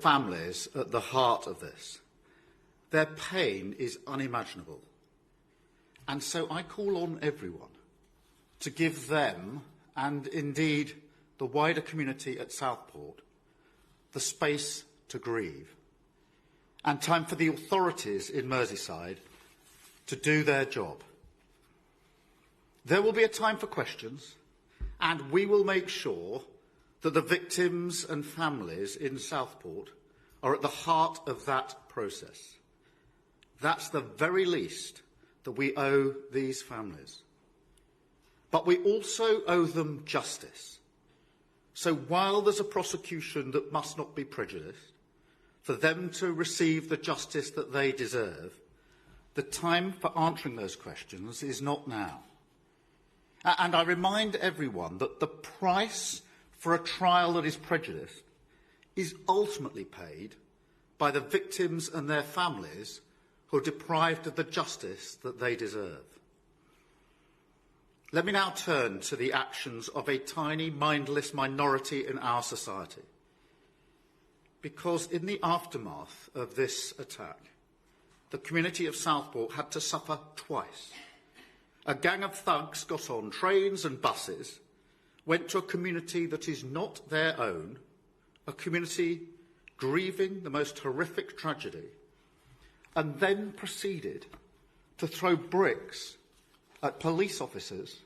families at the heart of this. Their pain is unimaginable. And so I call on everyone to give them, and indeed the wider community at Southport, the space to grieve, and time for the authorities in Merseyside to do their job. There will be a time for questions, and we will make sure that the victims and families in Southport are at the heart of that process. That's the very least that we owe these families. But we also owe them justice. So while there's a prosecution that must not be prejudiced, for them to receive the justice that they deserve, the time for answering those questions is not now. And I remind everyone that the price for a trial that is prejudiced is ultimately paid by the victims and their families who are deprived of the justice that they deserve. Let me now turn to the actions of a tiny, mindless minority in our society. Because in the aftermath of this attack, the community of Southport had to suffer twice. A gang of thugs got on trains and buses, went to a community that is not their own, a community grieving the most horrific tragedy, and then proceeded to throw bricks at police officers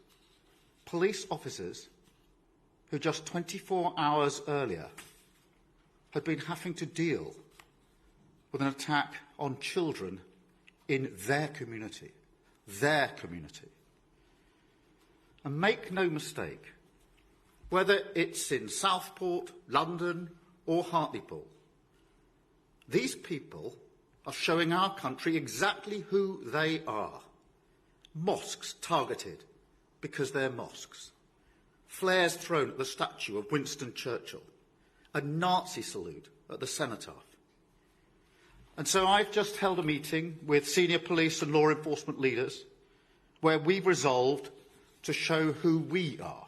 who just 24 hours earlier had been having to deal with an attack on children in their community. And make no mistake, whether it's in Southport, London or Hartlepool, these people are showing our country exactly who they are. Mosques targeted because they're mosques. Flares thrown at the statue of Winston Churchill. A Nazi salute at the cenotaph. And so I've just held a meeting with senior police and law enforcement leaders where we've resolved to show who we are.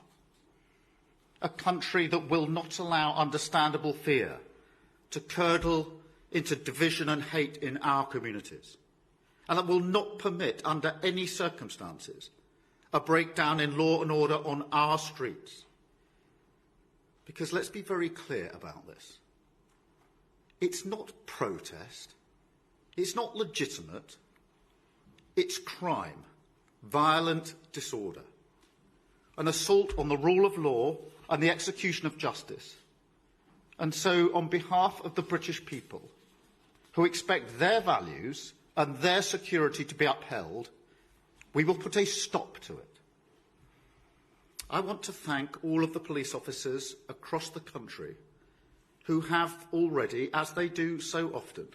A country that will not allow understandable fear to curdle into division and hate in our communities, and that will not permit, under any circumstances, a breakdown in law and order on our streets. Because let's be very clear about this. It's not protest. It's not legitimate. It's crime, violent disorder, an assault on the rule of law and the execution of justice. And so, on behalf of the British people, who expect their values and their security to be upheld, we will put a stop to it. I want to thank all of the police officers across the country who have already, as they do so often,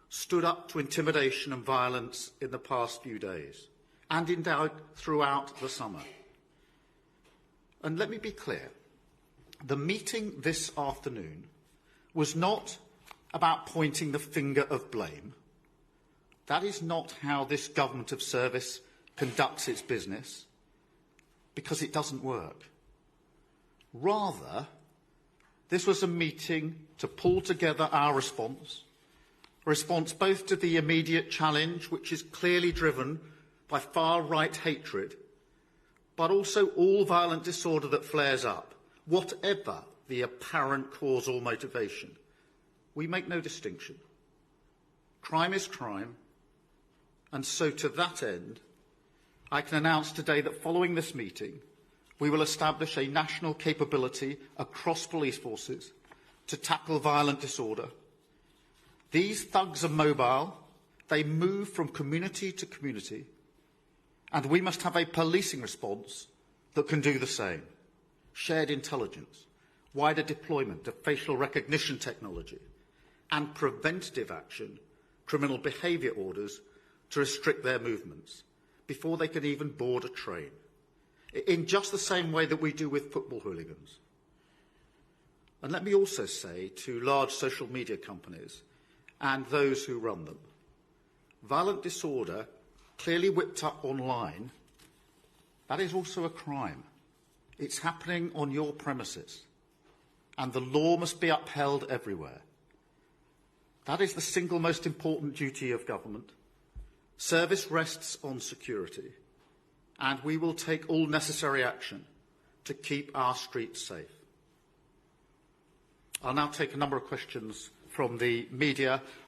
stood up to intimidation and violence in the past few days, and indeed throughout the summer. And let me be clear, the meeting this afternoon was not about pointing the finger of blame. That is not how this government of service conducts its business, because it doesn't work. Rather, this was a meeting to pull together our response, a response both to the immediate challenge, which is clearly driven by far-right hatred, but also all violent disorder that flares up, whatever the apparent cause or motivation. We make no distinction. Crime is crime, and so to that end, I can announce today that following this meeting, we will establish a national capability across police forces to tackle violent disorder. These thugs are mobile, they move from community to community, and we must have a policing response that can do the same. Shared intelligence, wider deployment of facial recognition technology, and preventative action, criminal behaviour orders to restrict their movements before they can even board a train, in just the same way that we do with football hooligans. And let me also say to large social media companies and those who run them, violent disorder clearly whipped up online, that is also a crime. It's happening on your premises, and the law must be upheld everywhere. That is the single most important duty of government. Service rests on security, and we will take all necessary action to keep our streets safe. I'll now take a number of questions from the media.